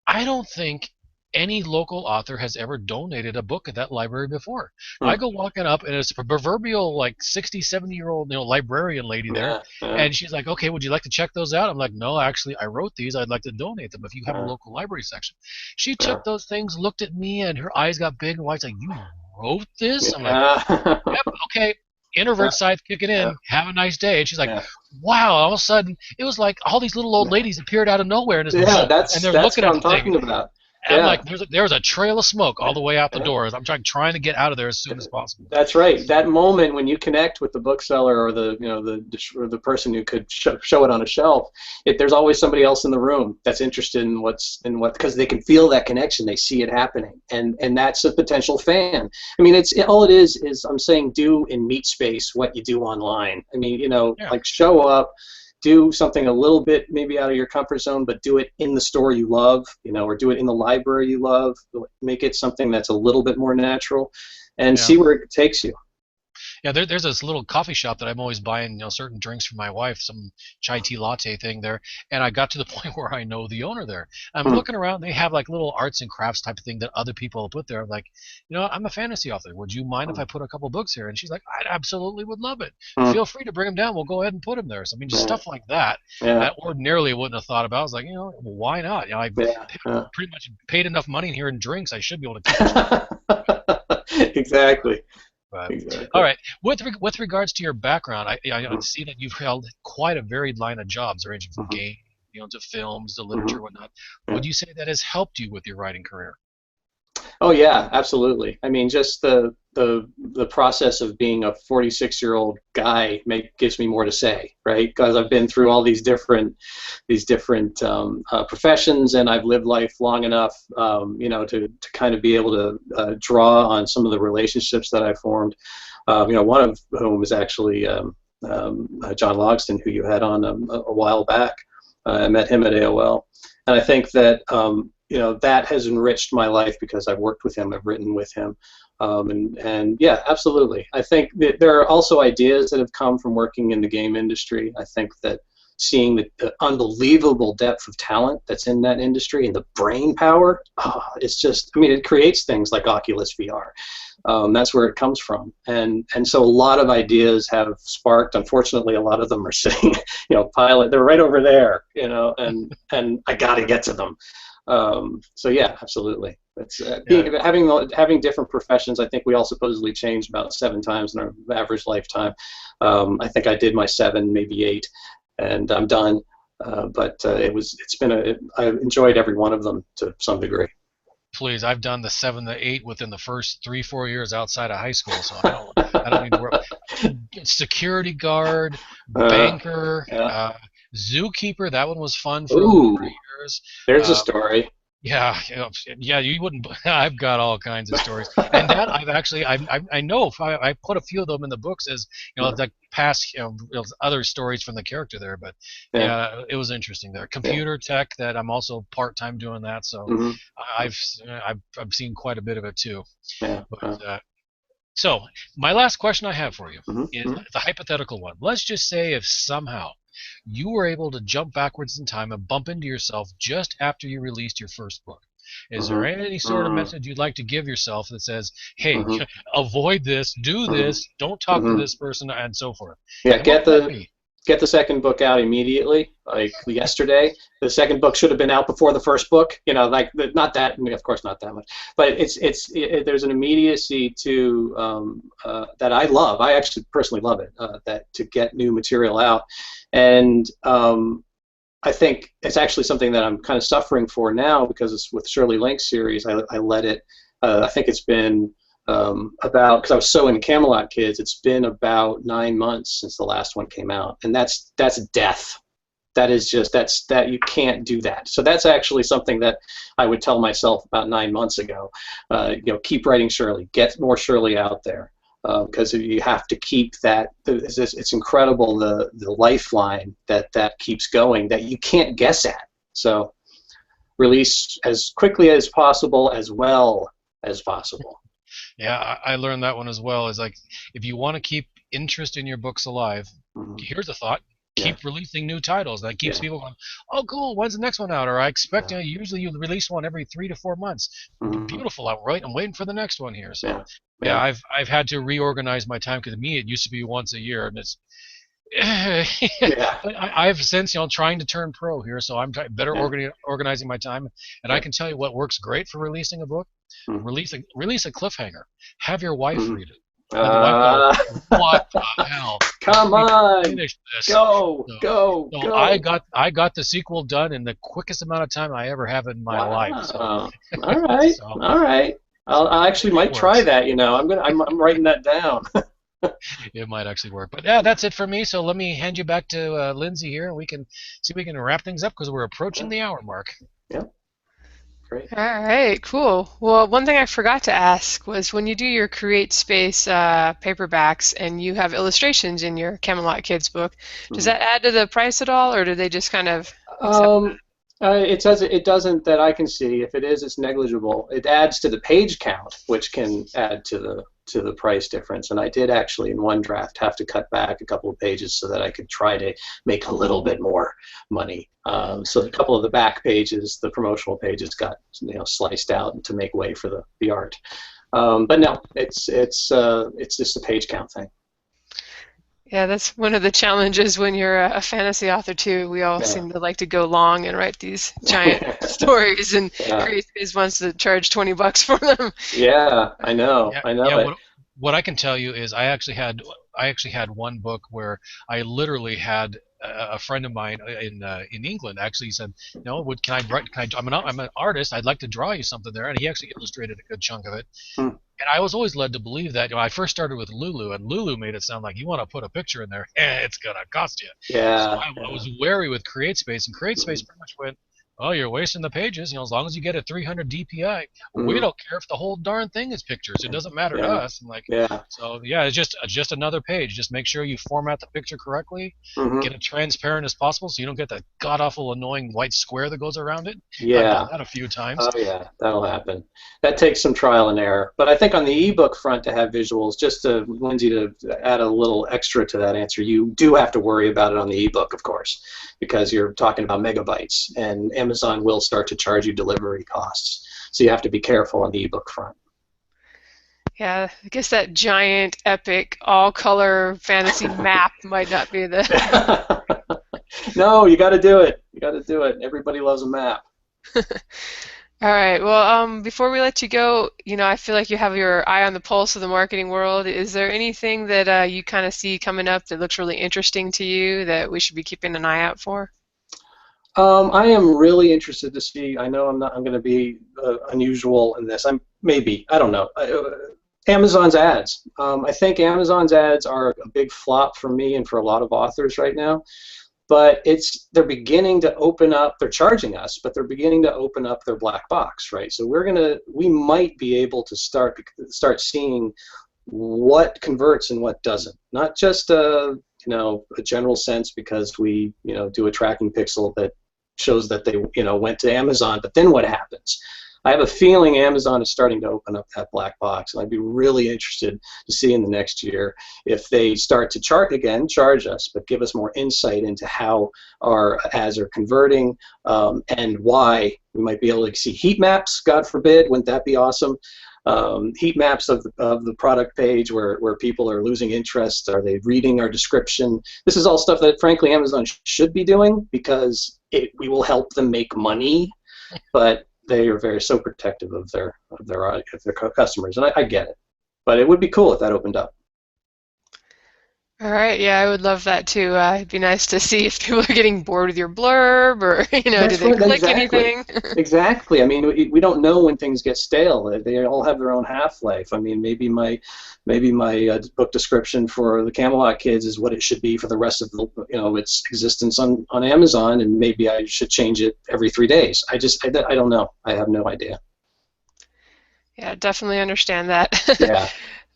I don't think any local author has ever donated a book at that library before. I go walking up, and it's a proverbial like 60, 70-year-old librarian lady there, and she's like, "Okay, would you like to check those out?" I'm like, "No, actually, I wrote these. I'd like to donate them if you have a local library section." She took those things, looked at me, and her eyes got big and wide. Like, "You wrote this?" I'm like, "Yep, okay." Introvert side kicking in. Have a nice day. And she's like, "Wow!" All of a sudden, it was like all these little old ladies appeared out of nowhere in this book, and they're looking at the thing. About. And I'm like, there was a trail of smoke all the way out the doors. I'm trying to get out of there as soon as possible. That's right. That moment when you connect with the bookseller or the person who could show it on a shelf, there's always somebody else in the room that's interested in what because they can feel that connection. They see it happening, and that's a potential fan. I mean, all it is I'm saying do in meat space what you do online. I mean, like show up. Do something a little bit maybe out of your comfort zone, but do it in the store you love, or do it in the library you love. Make it something that's a little bit more natural, and see where it takes you. Yeah, there's this little coffee shop that I'm always buying, certain drinks for my wife, some chai tea latte thing there, and I got to the point where I know the owner there. I'm looking around, they have like little arts and crafts type of thing that other people put there. I'm like, I'm a fantasy author. Would you mind if I put a couple books here? And she's like, "I absolutely would love it. Feel free to bring them down. We'll go ahead and put them there." So I mean, just stuff like that that ordinarily wouldn't have thought about. I was like, well, why not? I pretty much paid enough money in here in drinks. I should be able to keep it. Exactly. Exactly. All right. With regards to your background, I see that you've held quite a varied line of jobs, ranging from game, to films, to literature, whatnot. Would you say that has helped you with your writing career? Oh yeah, absolutely. I mean, just the process of being a 46-year-old guy gives me more to say, right? Because I've been through all these different professions, and I've lived life long enough, to kind of be able to draw on some of the relationships that I formed. One of whom is actually John Logston, who you had on a while back. I met him at AOL, and I think that that has enriched my life because I've worked with him, I've written with him, and yeah, absolutely. I think that there are also ideas that have come from working in the game industry. I think that seeing the unbelievable depth of talent that's in that industry and the brain power, it's just, I mean, it creates things like Oculus VR. That's where it comes from, and so a lot of ideas have sparked. Unfortunately, a lot of them are sitting, pilot. They're right over there, and I got to get to them. So yeah, absolutely. It's having different professions. I think we all supposedly change about 7 times in our average lifetime. I think I did my 7, maybe 8, and I'm done. But I enjoyed every one of them to some degree. Please, I've done the 7 to 8 within the first 3-4 years outside of high school, so I don't need to worry. Security guard, banker, zookeeper. That one was fun for 3 years. There's a story. Yeah, you wouldn't. I've got all kinds of stories, and that I know if I put a few of them in the books as like past other stories from the character there. But yeah, it was interesting there. Computer tech, that I'm also part-time doing that, so I've seen quite a bit of it too. Yeah. But So my last question I have for you is Mm-hmm. the hypothetical one. Let's just say if somehow you were able to jump backwards in time and bump into yourself just after you released your first book. Is there any sort of Mm-hmm. message you'd like to give yourself that says, hey, Mm-hmm. avoid this, do Mm-hmm. this, don't talk to Mm-hmm. this person, and so forth? Yeah, And what would that be? get the second book out immediately, like yesterday. The second book should have been out before the first book. You know, like not that, of course, not that much, but there's an immediacy to that I love. I actually personally love it. That to get new material out, and I think it's actually something that I'm kind of suffering for now because it's with Shirley Link's series. I let it. I think it's been about, because I was so in Camelot Kids, it's been about 9 months since the last one came out, and that's death. That is just that you can't do that. So that's actually something that I would tell myself about 9 months ago. Keep writing Shirley, get more Shirley out there, because you have to keep that. It's incredible the lifeline that keeps going that you can't guess at. So release as quickly as possible, as well as possible. Yeah, I learned that one as well. Is like, if you want to keep interest in your books alive, here's a thought: Yeah. keep releasing new titles. That keeps people going, oh, cool, when's the next one out? Or I expect, usually you release one every 3 to 4 months. Beautiful, I'm waiting for the next one here. So yeah, I've had to reorganize my time, because to me it used to be once a year, and it's but I've since, trying to turn pro here, so I'm better organizing my time, and I can tell you what works great for releasing a book. Release a cliffhanger. Have your wife read it. Let the wife go, what the hell? Come on, finish this. Go. I got the sequel done in the quickest amount of time I ever have in my life. So. All right, all right. I actually might try that. I'm writing that down. It might actually work. But yeah, that's it for me. So let me hand you back to Lindsay here, and we can see if we can wrap things up, because we're approaching the hour mark. Yeah. Great. All right, cool. Well, one thing I forgot to ask was, when you do your Create Space paperbacks and you have illustrations in your Camelot Kids book, does that add to the price at all, or do they just kind of it doesn't that I can see. If it is, it's negligible. It adds to the page count, which can add to the price difference. And I did actually in one draft have to cut back a couple of pages so that I could try to make a little bit more money. So a couple of the back pages, the promotional pages, got sliced out to make way for the art. But no, it's just a page count thing. Yeah, that's one of the challenges when you're a fantasy author too. We all seem to like to go long and write these giant stories, and Create Space wants to charge $20 for them. Yeah, I know. Yeah, what I can tell you is I actually had one book where I literally had a friend of mine in England actually said, can I write? I'm an artist. I'd like to draw you something there, and he actually illustrated a good chunk of it. And I was always led to believe that. I first started with Lulu, and Lulu made it sound like, you want to put a picture in there, it's gonna cost you. Yeah. So I was wary with Create Space, and Create Space pretty much went, oh, you're wasting the pages. As long as you get a 300 DPI, we don't care if the whole darn thing is pictures. It doesn't matter to us. And so it's just another page. Just make sure you format the picture correctly, get it transparent as possible, so you don't get that god awful annoying white square that goes around it. Yeah, I've done that a few times. Oh yeah, that'll happen. That takes some trial and error. But I think on the ebook front, to have visuals, just to Lindsay, to add a little extra to that answer, you do have to worry about it on the ebook, of course, because you're talking about megabytes, and Amazon will start to charge you delivery costs. So you have to be careful on the ebook front. Yeah, I guess that giant, epic, all-color fantasy map might not be the... No, you got to do it. You got to do it. Everybody loves a map. All right. Well, before we let you go, I feel like you have your eye on the pulse of the marketing world. Is there anything that you kind of see coming up that looks really interesting to you that we should be keeping an eye out for? I am really interested to see. I know I'm going to be unusual in this. I don't know. Amazon's ads. I think Amazon's ads are a big flop for me and for a lot of authors right now. But they're beginning to open up. They're charging us, but they're beginning to open up their black box, right? So we might be able to start seeing what converts and what doesn't. Not just a general sense because we do a tracking pixel that shows that they went to Amazon, but then what happens? I have a feeling Amazon is starting to open up that black box, and I'd be really interested to see in the next year if they start to charge us, but give us more insight into how our ads are converting, and why. We might be able to see heat maps, God forbid. Wouldn't that be awesome? Heat maps of the product page where people are losing interest. Are they reading our description? This is all stuff that, frankly, Amazon should be doing, because we will help them make money, but they are so protective of their customers, and I get it. But it would be cool if that opened up. All right, yeah, I would love that too. It'd be nice to see if people are getting bored with your blurb, or do they click anything? Exactly. I mean, we don't know when things get stale. They all have their own half-life. I mean, maybe my book description for the Camelot Kids is what it should be for the rest of its existence on Amazon, and maybe I should change it every 3 days. I don't know. I have no idea. Yeah, definitely understand that. Yeah.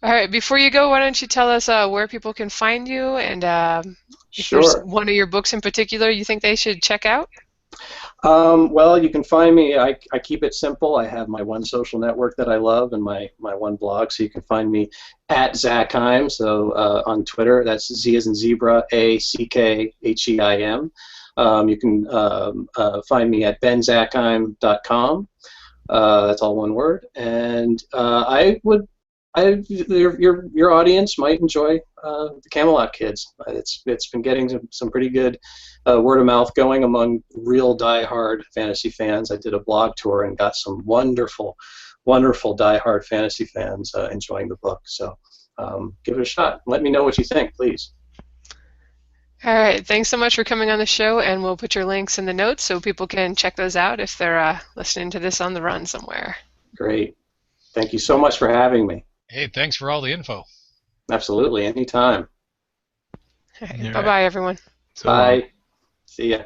All right, before you go, why don't you tell us where people can find you, and if there's one of your books in particular you think they should check out? Well, you can find me. I keep it simple. I have my one social network that I love, and my one blog. So you can find me at Zackheim. So on Twitter, that's Z as in zebra, ACKHEIM. You can find me at benzackheim.com. That's all one word. And your audience might enjoy the Camelot Kids. It's been getting some pretty good word of mouth going among real diehard fantasy fans. I did a blog tour and got some wonderful diehard fantasy fans enjoying the book. So give it a shot. Let me know what you think, please. All right, thanks so much for coming on the show, and we'll put your links in the notes so people can check those out if they're listening to this on the run somewhere. Great. Thank you so much for having me. Hey, thanks for all the info. Absolutely, anytime. All right, bye-bye, everyone. Bye. See ya.